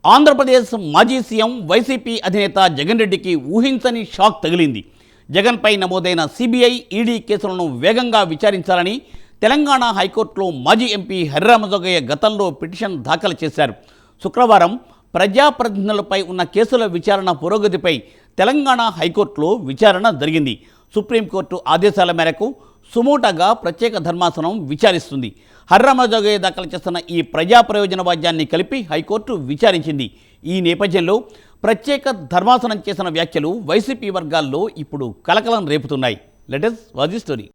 ఆంధ్రప్రదేశ్ మాజీ CM YCP అధినేత జగన్ రెడ్డికి ఊహించని షాక్ తగిలింది. జగన్పై నమోదైన సిబిఐ, ఈడీ కేసులను వేగంగా విచారించాలని తెలంగాణ హైకోర్టులో మాజీ ఎంపీ హరిరామజోగయ్య గతంలో పిటిషన్ దాఖలు చేశారు. శుక్రవారం ప్రజాప్రతినిధులపై ఉన్న కేసుల విచారణ పురోగతిపై తెలంగాణ హైకోర్టులో విచారణ జరిగింది. సుప్రీంకోర్టు ఆదేశాల మేరకు సుమోటాగా ప్రత్యేక ధర్మాసనం విచారిస్తుంది. హరిరామజోగయ్య దాఖలు చేస్తున్న ఈ ప్రజా ప్రయోజన వాద్యాన్ని కలిపి హైకోర్టు విచారించింది. ఈ నేపథ్యంలో ప్రత్యేక ధర్మాసనం చేసిన వ్యాఖ్యలు వైసీపీ వర్గాల్లో ఇప్పుడు కలకలం రేపుతున్నాయి. Let us watch the story.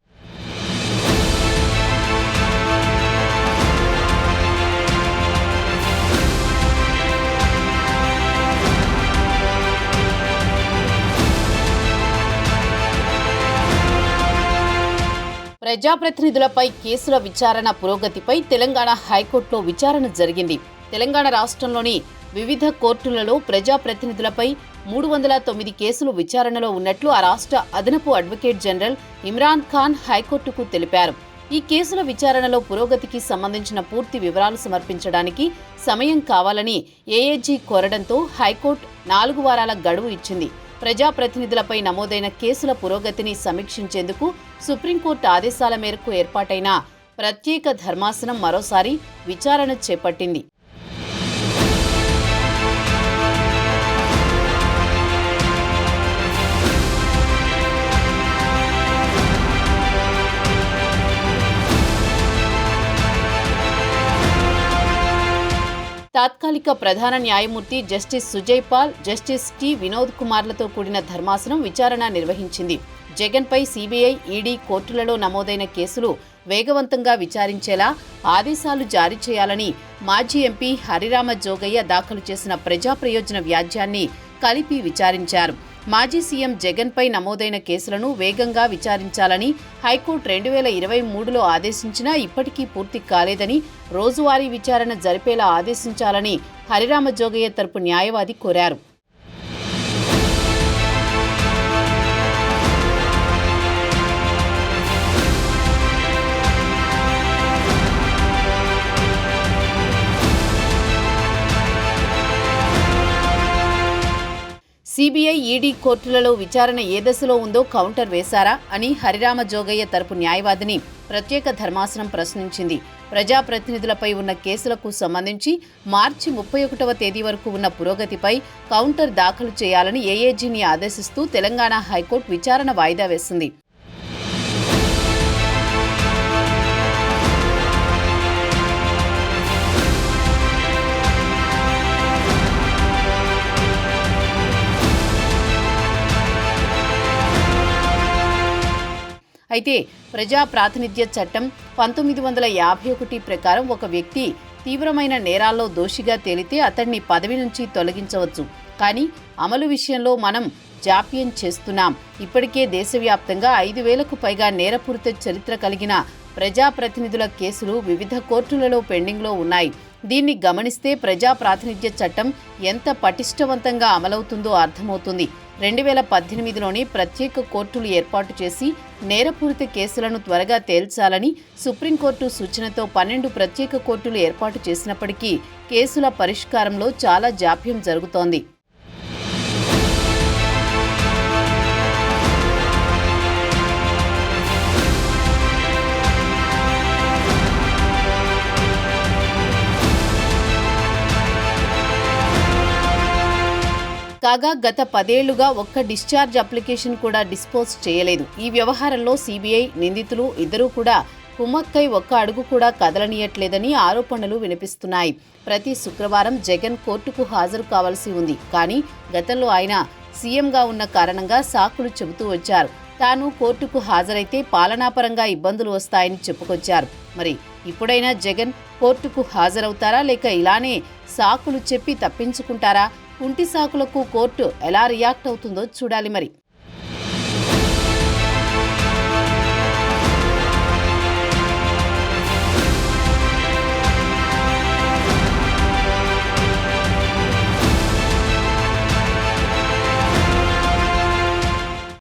ప్రజాప్రతినిధులపై కేసుల విచారణ పురోగతిపై తెలంగాణ హైకోర్టులో విచారణ జరిగింది. తెలంగాణ రాష్ట్రంలోని వివిధ కోర్టులలో ప్రజాప్రతినిధులపై 309 కేసులు విచారణలో ఉన్నట్లు ఆ రాష్ట్ర అదనపు అడ్వకేట్ జనరల్ ఇమ్రాన్ ఖాన్ హైకోర్టుకు తెలిపారు. ఈ కేసుల విచారణలో పురోగతికి సంబంధించిన పూర్తి వివరాలు సమర్పించడానికి సమయం కావాలని ఏఏజీ కోరడంతో హైకోర్టు 4 వారాల గడువు ఇచ్చింది. ప్రజాప్రతినిధులపై నమోదైన కేసుల పురోగతిని సమీక్షించేందుకు సుప్రీంకోర్టు ఆదేశాల మేరకు ఏర్పాటైన ప్రత్యేక ధర్మాసనం మరోసారి విచారణ చేపట్టింది. తాత్కాలిక ప్రధాన న్యాయమూర్తి justice Sujoy Paul, justice T Vinod కుమార్లతో కూడిన ధర్మాసనం విచారణ నిర్వహించింది. జగన్పై సిబిఐ, ఈడీ కోర్టులలో నమోదైన కేసులు వేగవంతంగా విచారించేలా ఆదేశాలు జారీ చేయాలని మాజీ ఎంపీ హరిరామజోగయ్య దాఖలు చేసిన ప్రజా ప్రయోజన వ్యాజ్యాన్ని కలిపి విచారించారు. మాజీ సీఎం జగన్పై నమోదైన కేసులను వేగంగా విచారించాలని హైకోర్టు 2023లో ఆదేశించినా ఇప్పటికీ పూర్తి కాలేదని, రోజువారీ విచారణ జరిపేలా ఆదేశించాలని హరిరామజోగయ్య తరపు న్యాయవాది కోరారు. సిబిఐ, ఈడీ కోర్టులలో విచారణ ఏ దశలో ఉందో కౌంటర్ వేశారా అని హరిరామజోగయ్య తరపు న్యాయవాదిని ప్రత్యేక ధర్మాసనం ప్రశ్నించింది. ప్రజాప్రతినిధులపై ఉన్న కేసులకు సంబంధించి మార్చి 31వ తేదీ వరకు ఉన్న పురోగతిపై కౌంటర్ దాఖలు చేయాలని ఏఏజీని ఆదేశిస్తూ తెలంగాణ హైకోర్టు విచారణ వాయిదా వేసింది. అయితే ప్రజా ప్రాతినిధ్య చట్టం 1951 ప్రకారం ఒక వ్యక్తి తీవ్రమైన నేరాల్లో దోషిగా తేలితే అతన్ని పదవి నుంచి తొలగించవచ్చు. కానీ అమలు విషయంలో మనం జాప్యం చేస్తున్నాం. ఇప్పటికే దేశవ్యాప్తంగా 5,000కు పైగా నేరపూరిత చరిత్ర కలిగిన ప్రజాప్రతినిధుల కేసులు వివిధ కోర్టులలో పెండింగ్లో ఉన్నాయి. దీన్ని గమనిస్తే ప్రజా ప్రాతినిధ్య చట్టం ఎంత పటిష్టవంతంగా అమలవుతుందో అర్థమవుతుంది. 2018లోని ప్రత్యేక కోర్టులు ఏర్పాటు చేసి నేరపూరిత కేసులను త్వరగా తేల్చాలని సుప్రీంకోర్టు సూచనతో 12 ప్రత్యేక కోర్టులు ఏర్పాటు చేసినప్పటికీ కేసుల పరిష్కారంలో చాలా జాప్యం జరుగుతోంది. కాగా గత 10 ఏళ్లుగా ఒక్క డిశ్చార్జ్ అప్లికేషన్ కూడా డిస్పోజ్ చేయలేదు. ఈ వ్యవహారంలో సిబిఐ నిందితులు ఇద్దరూ కూడా కుమ్మక్కై ఒక్క అడుగు కూడా కదలనీయట్లేదని ఆరోపణలు వినిపిస్తున్నాయి. ప్రతి శుక్రవారం జగన్ కోర్టుకు హాజరు కావాల్సి ఉంది. కానీ గతంలో ఆయన సీఎంగా ఉన్న కారణంగా సాకులు చెబుతూ వచ్చారు. తాను కోర్టుకు హాజరైతే పాలనాపరంగా ఇబ్బందులు వస్తాయని చెప్పుకొచ్చారు. మరి ఇప్పుడైనా జగన్ కోర్టుకు హాజరవుతారా, లేక ఇలానే సాకులు చెప్పి తప్పించుకుంటారా? కుంటి సాకులకు కోర్టు ఎలా రియాక్ట్ అవుతుందో చూడాలి మరి.